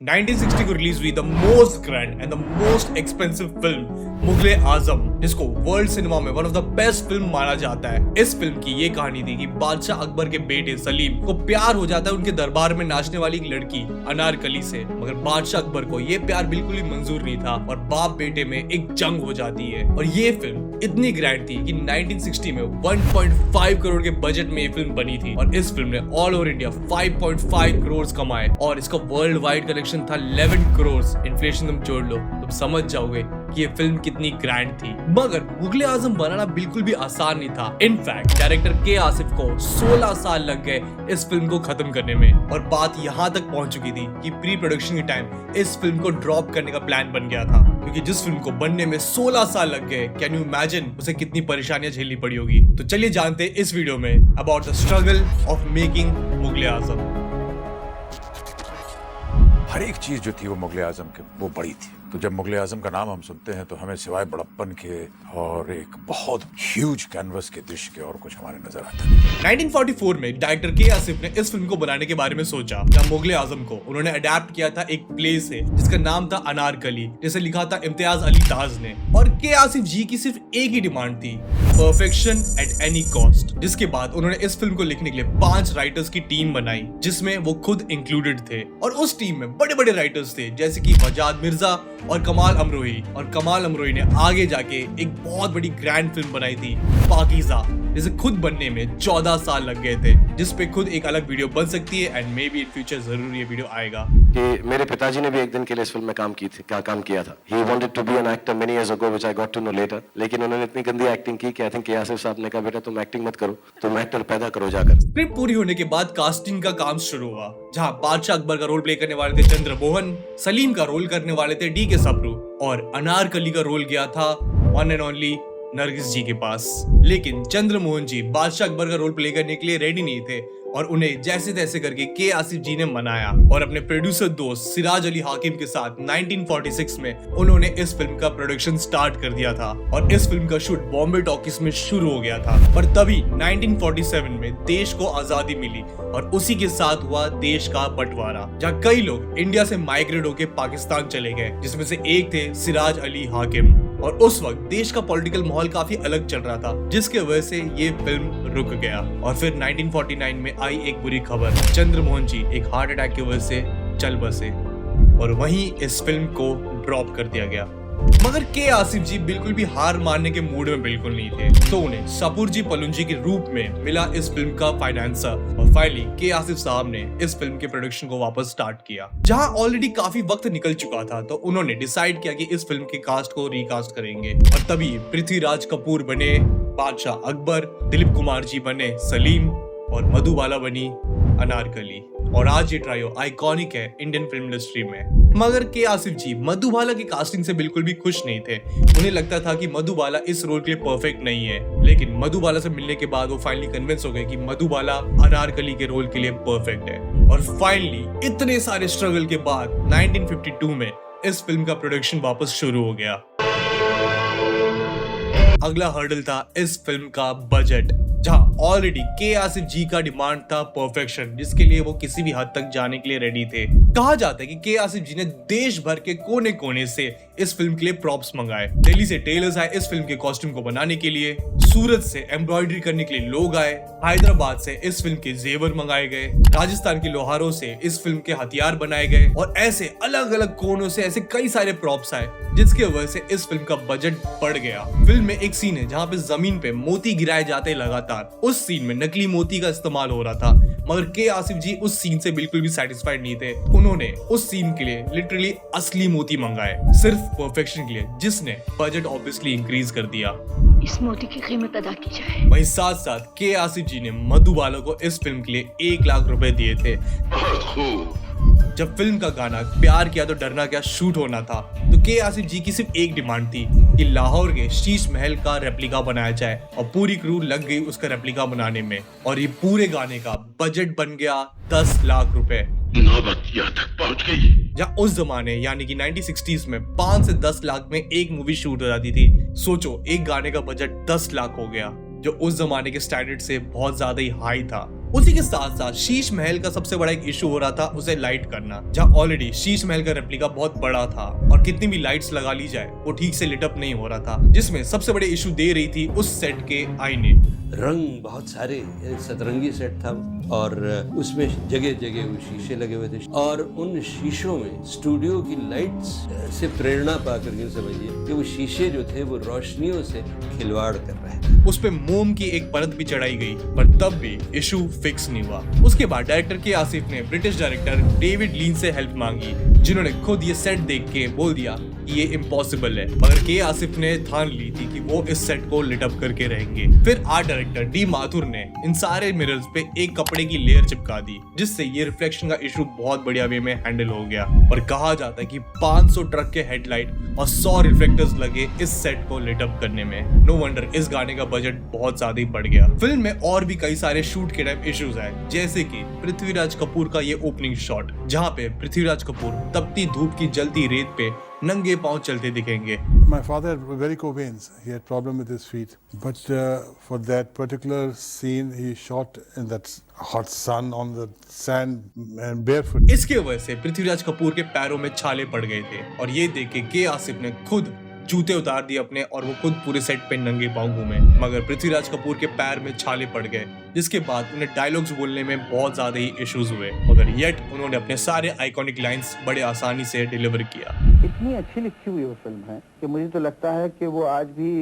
1960 को रिलीज हुई the most grand and the most expensive film Mughal e Azam, जिसको वर्ल्ड सिनेमा में one of the best film माना जाता है। इस फिल्म की ये कहानी थी कि बादशाह अकबर के बेटे सलीम को प्यार हो जाता है उनके दरबार में नाचने वाली एक लड़की अनारकली से, मगर बादशाह अकबर को ये प्यार बिल्कुल ही मंजूर नहीं था और बाप बेटे में एक जंग हो जाती है। और ये फिल्म इतनी ग्रैंड थी कि 1960 में 1.5 करोड़ के बजट में ये फिल्म बनी थी और इस फिल्म ने ऑल ओवर इंडिया 5.5 करोड़ कमाए और इसका वर्ल्ड वाइड कलेक्शन था 11 करोड़। इन्फ्लेशन तुम जोड़ लो तो समझ जाओगे कि ये फिल्म कितनी ग्रैंड थी। मगर मुगले आजम बनाना बिल्कुल भी आसान नहीं था। इनफैक्ट डायरेक्टर के आसिफ को 16 साल लग गए इस फिल्म को खत्म करने में और बात यहाँ तक पहुंच चुकी थी कि प्री प्रोडक्शन के टाइम इस फिल्म को ड्रॉप करने का प्लान बन गया था, क्योंकि जिस फिल्म को बनने में 16 साल लग गए, कैन यू इमेजिन उसे कितनी परेशानियां झेलनी पड़ी होगी। तो चलिए जानते हैं इस वीडियो में about the struggle of making Mughal e Azam. हर एक चीज जो थी वो मुगले आजम के वो बड़ी थी। तो जब मुगले आजम का नाम हम सुनते हैं तो हमें सिवाय बड़प्पन के और एक बहुत ह्यूज कैनवस के दृश्य के और कुछ हमारे नजर आता है। 1944 में डायरेक्टर के आसिफ ने इस फिल्म को बनाने के बारे में सोचा। जब मुगले आजम को उन्होंने अडेप्ट किया था एक प्ले से जिसका नाम था अनारकली, जिसे लिखा था इम्तियाज अली ताज ने। और के आसिफ जी की सिर्फ एक ही डिमांड थी, परफेक्शन एट एनी कॉस्ट। जिसके बाद उन्होंने इस फिल्म को लिखने के लिए 5 राइटर्स की टीम बनाई, जिसमें वो खुद इंक्लूडेड थे। और उस टीम में बड़े बड़े राइटर्स थे जैसे कि वजाद मिर्जा और कमाल अमरोही। और कमाल अमरोही ने आगे जाके एक बहुत बड़ी ग्रैंड फिल्म बनाई थी पाकीज़ा, जिसे खुद बनने में 14 साल लग गए थे, जिस पे खुद एक अलग वीडियो बन सकती है and may be in future जरूर ये वीडियो आएगा। कि मेरे पिताजी ने भी एक दिन के लिए इस फिल्म में काम किया था। He wanted to be an actor many years ago, which I got to know later. लेकिन उन्होंने इतनी गंदी एक्टिंग की कि आई थिंक आसिफ साहब ने कहा बेटा तुम एक्टिंग मत करो, तुम एक्टर पैदा करो जाकर। स्क्रिप्ट पूरी होने के बाद कास्टिंग का काम शुरू हुआ, जहां बादशाह अकबर का रोल प्ले करने वाले थे चंद्र मोहन, सलीम का रोल करने वाले थे डी के सबरू और अनारकली का रोल गया था वन एंड ओनली नरगिस जी के पास। लेकिन चंद्र मोहन जी बादशाह अकबर का रोल प्ले करने के लिए रेडी नहीं थे और उन्हें जैसे तैसे करके के आसिफ जी ने मनाया और अपने प्रोड्यूसर दोस्त सिराज अली हाकिम के साथ 1946 में उन्होंने इस फिल्म का प्रोडक्शन स्टार्ट कर दिया था और इस फिल्म का शूट बॉम्बे टॉकीज में शुरू हो गया था। पर तभी 1947 में देश को आजादी मिली और उसी के साथ हुआ देश का बंटवारा, जहाँ कई लोग इंडिया से माइग्रेट होकर पाकिस्तान चले गए, जिसमें से एक थे सिराज अली हाकिम। और उस वक्त देश का पॉलिटिकल माहौल काफी अलग चल रहा था, जिसके वजह से ये फिल्म रुक गया। और फिर 1949 में आई एक बुरी खबर, चंद्र मोहन जी एक हार्ट अटैक की वजह से चल बसे और वहीं इस फिल्म को ड्रॉप कर दिया गया। मगर के आसिफ जी बिल्कुल भी हार मानने के मूड में बिल्कुल नहीं थे, तो उन्हें सपूर जी पलुंजी के रूप में मिला इस फिल्म का फाइनेंसर और फाइनली के आसिफ साहब ने इस फिल्म के प्रोडक्शन को वापस स्टार्ट किया। जहां ऑलरेडी काफी वक्त निकल चुका था तो उन्होंने डिसाइड किया कि इस फिल्म के कास्ट को रिकास्ट करेंगे और तभी पृथ्वीराज कपूर बने बादशाह अकबर, दिलीप कुमार जी बने सलीम और मधुबाला बनी अनारकली। और आज ये ट्रायो आइकॉनिक है इंडियन फिल्म इंडस्ट्री में। मगर के आसिफ जी मधुबाला की कास्टिंग से बिल्कुल भी खुश नहीं थे। उन्हें लगता था कि मधुबाला इस रोल के लिए परफेक्ट नहीं है, लेकिन मधुबाला से मिलने के बाद वो फाइनली कन्विंस हो गए कि मधुबाला अनारकली के रोल के लिए परफेक्ट है। और फाइनली इतने सारे स्ट्रगल के बाद 1952 में इस फिल्म का प्रोडक्शन वापस शुरू हो गया। अगला हर्डल था इस फिल्म का बजट, जहां ऑलरेडी के आसिफ जी का डिमांड था परफेक्शन, जिसके लिए वो किसी भी हद तक जाने के लिए रेडी थे। कहा जाता है कि के आसिफ जी ने देश भर के कोने कोने से इस फिल्म के लिए प्रॉप्स मंगाए। दिल्ली से टेलर्स आए इस फिल्म के कॉस्ट्यूम को बनाने के लिए, सूरत से एम्ब्रॉयडरी करने के लिए लोग आए, हैदराबाद से इस फिल्म के जेवर मंगाए गए, राजस्थान के लोहारों से इस फिल्म के हथियार बनाए गए और ऐसे अलग अलग कोनों से ऐसे कई सारे प्रॉप्स आए, जिसकी वजह से इस फिल्म का बजट बढ़ गया। फिल्म में एक सीन है जहाँ पे जमीन पे मोती गिराए जाते लगातार। उस सीन में नकली मोती का इस्तेमाल हो रहा था, मगर के आसिफ जी उस सीन से बिल्कुल भी सेटिस्फाइड नहीं थे। उन्होंने उस सीन के लिए लिटरली असली मोती मंगाए, सिर्फ परफेक्शन के लिए, जिसने बजट ऑब्वियसली इंक्रीज कर दिया। इस मोती की कीमत अदा की जाए। वहीं साथ साथ के आसिफ जी ने मधुबाला को इस फिल्म के लिए 1 लाख रुपए दिए थे। जब फिल्म का गाना प्यार किया तो डरना क्या शूट होना था, तो के आसिफ जी की सिर्फ एक डिमांड थी कि लाहौर के शीश महल का रेप्लिका बनाया जाए और पूरी क्रू लग गई उसका रेप्लिका बनाने में और ये पूरे गाने का बजट बन गया 10 लाख रुपए। नौबत यहाँ तक पहुँच गई। जहाँ उस जमाने यानी कि 1960s में 5 से 10 लाख में एक मूवी शूट हो जाती थी। सोचो एक गाने का बजट 10 लाख हो गया, जो उस जमाने के स्टैंडर्ड से बहुत ज्यादा ही हाई था। उसी के साथ साथ शीश महल का सबसे बड़ा एक इशू हो रहा था उसे लाइट करना, जहाँ ऑलरेडी शीश महल का रेप्लिका बहुत बड़ा था और कितनी भी लाइट्स लगा ली जाए वो ठीक से लिट अप नहीं हो रहा था, जिसमें सबसे बड़े इशू दे रही थी उस सेट के आईने। रंग बहुत सारे, सतरंगी सेट था और उसमें जगह जगह वो शीशे लगे हुए थे और उन शीशों में स्टूडियो की लाइट्स से प्रेरणा पाकर के समझिए कि वो शीशे जो थे वो रोशनियों से खिलवाड़ कर रहे थे। उस पे मोम की एक परत भी चढ़ाई गई पर तब भी इशू फिक्स नहीं हुआ। उसके बाद डायरेक्टर के आसिफ ने ब्रिटिश डायरेक्टर डेविड लीन से हेल्प मांगी, जिन्होंने खुद ये सेट देख के बोल दिया कि ये इम्पॉसिबल है, मगर के आसिफ ने ठान ली थी कि वो इस सेट को लिट अप करके रहेंगे। फिर आर्ट डायरेक्टर डी माथुर ने इन सारे मिरर्स पे एक कपड़े की लेयर चिपका दी, जिससे ये रिफ्लेक्शन का इशू बहुत बढ़िया वे में हैंडल हो गया। और कहा जाता है कि 500 ट्रक के हेडलाइट और 100 रिफ्लेक्टर्स लगे इस सेट को लिट अप करने में। नो वंडर इस गाने का बजट बहुत ज्यादा ही बढ़ गया। फिल्म में और भी कई सारे शूट के टाइम इश्यूज आए, जैसे कि पृथ्वीराज कपूर का ये ओपनिंग शॉट, जहाँ पे पृथ्वीराज कपूर तपती धूप की जलती रेत पे नंगे पांव चलते दिखेंगे। My father had varicose veins. He had problem with his feet. But for that particular scene, he shot in that hot sun on the sand and barefoot. इसके वजह से पृथ्वीराज कपूर के पैरों में छाले पड़ गए थे और ये देख के आसिफ ने खुद जूते उतार दिए अपने और वो खुद पूरे सेट पे नंगे पांव घूमे, मगर पृथ्वीराज कपूर के पैर में छाले पड़ गए, जिसके बाद उन्हें डायलॉग्स बोलने में बहुत ज्यादा ही इश्यूज हुए, मगर येट उन्होंने अपने सारे आइकॉनिक लाइंस बड़े आसानी से डिलीवर किया। इतनी अच्छी लिखी हुई वो फिल्म है कि मुझे तो लगता है कि वो आज भी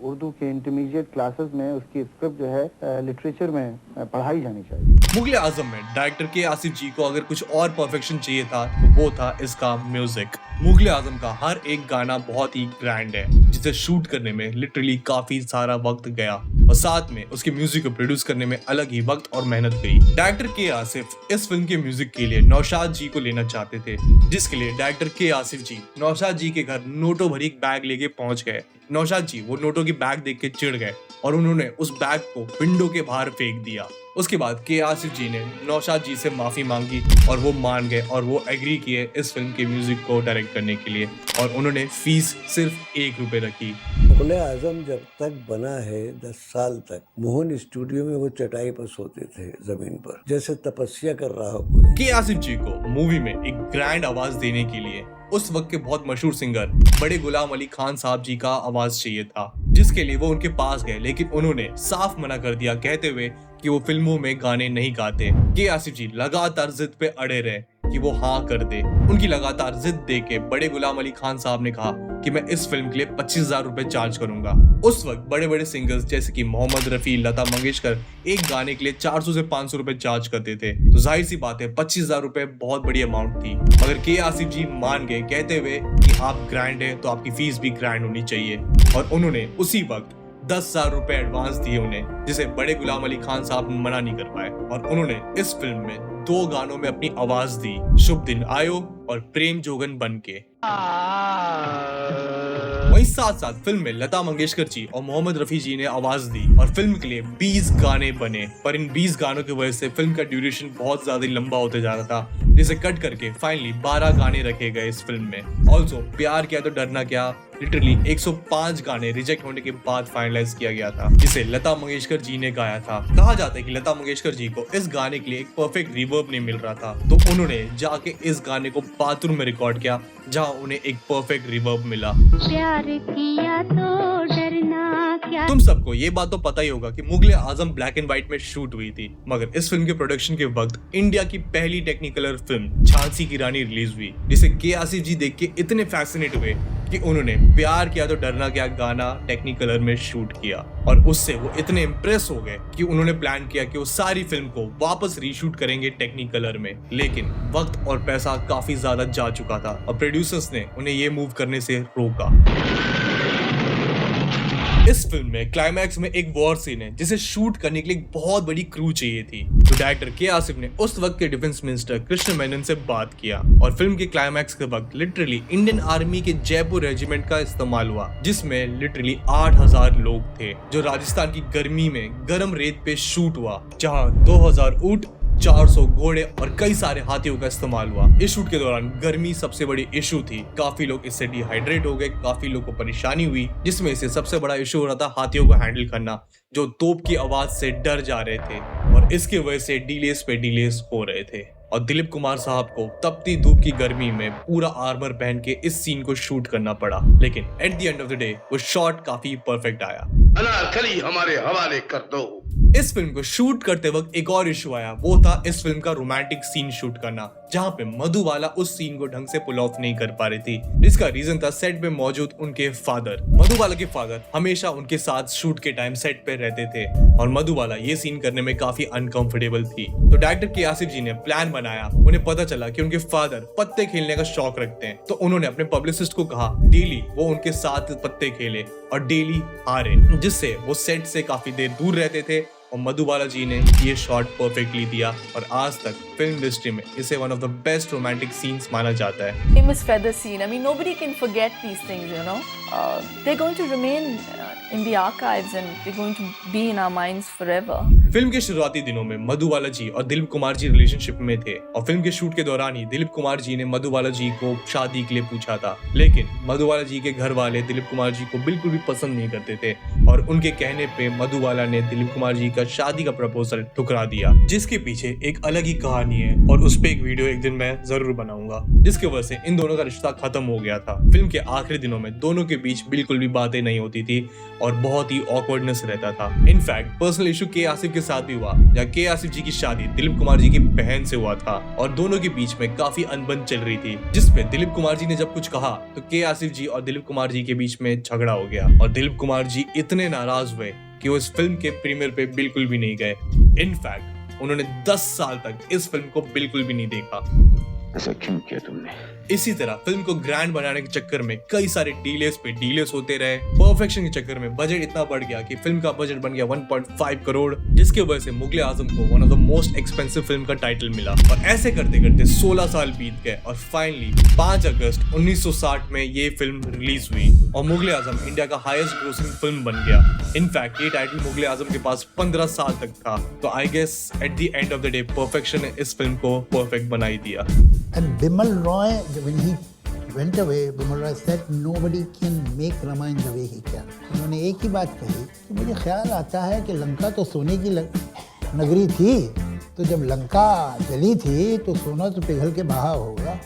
उर्दू के इंटरमीडिएट क्लासेस में उसकी स्क्रिप्ट जो है लिटरेचर में पढ़ाई जानी चाहिए। मुगले आजम में डायरेक्टर के आसिफ जी को अगर कुछ और परफेक्शन चाहिए था तो वो था इसका म्यूजिक। मुगले आजम का हर एक गाना बहुत ही ग्रैंड है, जिसे शूट करने में लिटरली काफी सारा वक्त गया और साथ में उसके म्यूजिक को प्रोड्यूस करने में अलग ही वक्त और मेहनत गई। डायरेक्टर के आसिफ इस फिल्म के म्यूजिक के लिए नौशाद जी को लेना चाहते थे, जिसके लिए डायरेक्टर के आसिफ जी नौशाद जी के घर नोटों भरी एक बैग लेके पहुंच गए। नौशाद जी वो नोटों की बैग देख के चिढ़ गए और उन्होंने उस बैग को विंडो के बाहर फेंक दिया। उसके बाद के आसिफ जी ने नौशाद जी से माफी मांगी और वो मान गए और वो एग्री किए इस फिल्म के म्यूजिक को डायरेक्ट करने के लिए, और उन्होंने फीस सिर्फ 1 रुपए रखी। मुगले आजम जब तक बना है 10 साल तक मोहन स्टूडियो में वो चटाई पर सोते थे जमीन पर, जैसे तपस्या कर रहा हो कोई। के आसिफ जी को मूवी में एक ग्रैंड आवाज देने के लिए उस वक्त के बहुत मशहूर सिंगर बड़े गुलाम अली खान साहब जी का आवाज चाहिए था, जिसके लिए वो उनके पास गए, लेकिन उन्होंने साफ मना कर दिया, कहते हुए कि वो फिल्मों में गाने नहीं गाते। के आसिफ जी लगातार जिद पे अड़े रहे कि वो हाँ कर दे। उनकी लगातार जिद देख के बड़े गुलाम अली खान साहब ने कहा कि मैं इस फिल्म के लिए 25,000 रुपए चार्ज करूंगा। उस वक्त बड़े बड़े सिंगर्स जैसे कि मोहम्मद रफी, लता मंगेशकर एक गाने के लिए 400 से 500 रुपए चार्ज करते थे, तो जाहिर सी बात है 25,000 रुपए बहुत बड़ी अमाउंट थी। मगर के आसिफ जी मान गए, कहते हुए कि आप ग्रैंड है तो आपकी फीस भी ग्रैंड होनी चाहिए, और उन्होंने उसी वक्त 10,000 रुपए एडवांस दिए उन्हें, जिसे बड़े गुलाम अली खान साहब मना नहीं कर पाए, और उन्होंने इस फिल्म में 2 गानों में अपनी आवाज दी, शुभ दिन आयो और प्रेम जोगन बनके। वहीं साथ साथ फिल्म में लता मंगेशकर जी और मोहम्मद रफी जी ने आवाज दी और फिल्म के लिए 20 गाने बने, पर इन 20 गानों की वजह से फिल्म का ड्यूरेशन बहुत ज्यादा लंबा होते जा रहा था, जिसे कट करके फाइनली 12 गाने रखे गए इस फिल्म में। ऑल्सो प्यार किया तो डरना क्या लिटरली 105 गाने रिजेक्ट होने के बाद फाइनलाइज किया गया था, जिसे लता मंगेशकर जी ने गाया था। कहा जाता है कि लता मंगेशकर जी को इस गाने के लिए एक परफेक्ट रिवर्ब नहीं मिल रहा था, तो उन्होंने जाके इस गाने को बाथरूम में रिकॉर्ड किया, जहां उन्हें एक परफेक्ट रिवर्ब मिला। प्यार किया तो डरना क्या। तुम सबको ये बात तो पता ही होगा कि मुगले आजम ब्लैक एंड व्हाइट में शूट हुई थी, मगर इस फिल्म के प्रोडक्शन के वक्त इंडिया की पहली टेक्निकलर फिल्म झांसी की रानी रिलीज हुई, जिसे के आसिफ जी देख के इतने फैसिनेट हुए कि उन्होंने प्यार किया तो डरना क्या गाना टेक्निकलर में शूट किया, और उससे वो इतने इम्प्रेस हो गए कि उन्होंने प्लान किया कि वो सारी फिल्म को वापस रीशूट करेंगे टेक्निकलर में, लेकिन वक्त और पैसा काफी ज्यादा जा चुका था और प्रोड्यूसर्स ने उन्हें ये मूव करने से रोका। इस फिल्म में क्लाइमैक्स में एक वॉर सीन है, जिसे शूट करने के लिए एक बहुत बड़ी क्रू चाहिए थी, तो डायरेक्टर के आसिफ ने उस वक्त के डिफेंस मिनिस्टर कृष्ण मेनन से बात किया, और फिल्म के क्लाइमैक्स के वक्त लिटरली इंडियन आर्मी के जयपुर रेजिमेंट का इस्तेमाल हुआ, जिसमें लिटरली 8,000 लोग थे, जो राजस्थान की गर्मी में गर्म रेत पे शूट हुआ, जहाँ 2,000 ऊंट, 400 घोड़े और कई सारे हाथियों का इस्तेमाल हुआ। इस शूट के दौरान गर्मी सबसे बड़ी इशू थी, काफी लोग इससे डिहाइड्रेट हो गए, काफी लोगों को परेशानी हुई, जिसमें से सबसे बड़ा इशू हो रहा था हाथियों को हैंडल करना, जो तोप की आवाज से डर जा रहे थे और इसके वजह से डिलेस पे डिलेस हो रहे थे और दिलीप कुमार साहब को तपती धूप की गर्मी में पूरा आर्मर पहन के इस सीन को शूट करना पड़ा, लेकिन eight the end of the day वो शॉट काफी परफेक्ट आया। अनारकली हमारे हवाले कर दो। इस फिल्म को शूट करते वक्त एक और इशू आया, वो था इस फिल्म का रोमांटिक सीन शूट करना, जहां पे मधुबाला उस सीन को ढंग से पुल ऑफ नहीं कर पा रही थी। इसका रीजन था सेट पे मौजूद उनके फादर। मधुबाला के फादर हमेशा उनके साथ शूट के टाइम सेट पे रहते थे और मधुबाला ये सीन करने में काफी अनकंफर्टेबल थी। तो डायरेक्टर के आसिफ जी ने प्लान बनाया। उन्हें पता चला कि उनके फादर पत्ते खेलने का शौक रखते हैं, तो उन्होंने अपने पब्लिसिस्ट को कहा डेली वो उनके साथ पत्ते खेले और डेली हारे, जिससे वो सेट से काफी देर दूर रहते थे। और मधुबाला जी ने ये शॉट परफेक्टली दिया और आज तक फिल्म इंडस्ट्री में इसे one of the best romantic scenes माना जाता है। Famous feather scene. I mean, nobody can forget these things, you know. They're going to remain in the archives and they're going to be in our minds forever. Film के शुरुआती दिनों में मधुबाला जी और Dilip Kumar ji relationship में थे और फिल्म के shoot के दौरान ही दिलीप कुमार जी ने मधुबाला जी को शादी के लिए पूछा था, लेकिन मधुबाला जी के घर वाले दिलीप कुमार जी को बिल्कुल भी पसंद नहीं करते थे और उनके कहने पे मधुबाला ने दिलीप कुमार जी का शादी का प्रपोजल ठुकरा दिया, जिसके पीछे एक अलग ही कहानी है और उस पे एक वीडियो एक दिन मैं जरूर बनाऊंगा, जिसके वजह से इन दोनों का रिश्ता खत्म हो गया था। फिल्म के आखिरी दिनों में दोनों के बीच बिल्कुल भी बातें नहीं होती थी और बहुत ही ऑकवर्डनेस रहता था। इनफैक्ट पर्सनल इशू के आसिफ के साथ भी हुआ, जहाँ के आसिफ जी की शादी दिलीप कुमार जी की बहन से हुआ था और दोनों के बीच में काफी अनबन चल रही थी, जिसमें दिलीप कुमार जी ने जब कुछ कहा तो के आसिफ जी और दिलीप कुमार जी के बीच में झगड़ा हो गया और दिलीप कुमार जी इतने नाराज हुए कि वो इस फिल्म के प्रीमियर पे बिल्कुल भी नहीं गए। इनफैक्ट उन्होंने 10 साल तक इस फिल्म को बिल्कुल भी नहीं देखा। ऐसा क्यों किया तुमने? इसी तरह फिल्म को ग्रैंड बनाने के चक्कर में कई सारे डीलेस पे डीलेस होते रहे। परफेक्शन के चक्कर में बजट इतना बढ़ गया कि फिल्म का बजट बन गया 1.5 करोड़, जिसकी वजह से मुगले आजम को one of the most expensive film का टाइटल मिला। और ऐसे करते करते 16 साल बीत गए और फाइनली 5 अगस्त 1960 में ये फिल्म रिलीज हुई और मुगले आजम इंडिया का हाईएस्ट ग्रोसिंग फिल्म बन गया। इनफैक्ट ये टाइटल मुगले आजम के पास 15 साल तक था। तो I guess at the end of the day perfection ने इस फिल्म को परफेक्ट बना ही दिया। And Bimal Roy, when he went away, Bimal Roy said nobody can make Ramayana the way he can. उन्होंने एक ही बात कही कि मुझे ख्याल आता है कि लंका तो सोने की नगरी थी, तो जब लंका जली थी तो सोना तो पिघल के बहा होगा।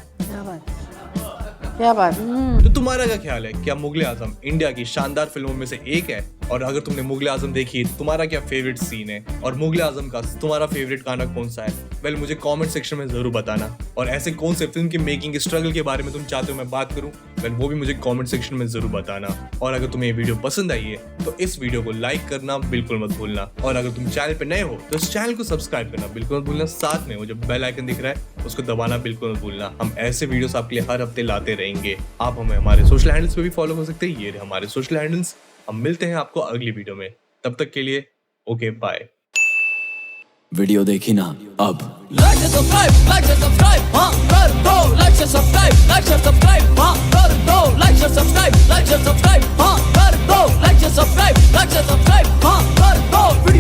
क्या बात। तो तुम्हारा क्या ख्याल है, क्या मुगले आजम इंडिया की शानदार फिल्मों में से एक है? और अगर तुमने मुगले आजम देखी तो तुम्हारा क्या फेवरेट सीन है और मुगले आजम का तुम्हारा फेवरेट गाना कौन सा है? वेल मुझे कमेंट सेक्शन में जरूर बताना। और ऐसे कौन से फिल्म की मेकिंग स्ट्रगल के बारे में तुम चाहते हो मैं बात करूं, वेल वो भी मुझे कमेंट सेक्शन में जरूर बताना। और अगर तुम्हें ये वीडियो पसंद आई है तो इस वीडियो को लाइक करना बिल्कुल मत भूलना और अगर तुम चैनल पे नए हो तो इस चैनल को सब्सक्राइब करना बिल्कुल मत भूलना। साथ में वो जो बेल आइकन दिख रहा है उसको दबाना बिल्कुल मत भूलना। हम ऐसे वीडियोस आपके लिए हर हफ्ते लाते रहेंगे। आप हमें हमारे सोशल हैंडल्स पे भी फॉलो कर सकते हैं, ये हमारे सोशल हैंडल्स। हम मिलते हैं आपको अगली वीडियो में, तब तक के लिए ओके बाय। वीडियो देखी ना अब लाइक सब्सक्राइब हाँ कर दो, लाइक सब्सक्राइब हाँ कर दो, लाइक सब्सक्राइब हाँ कर दो, लाइक सब्सक्राइब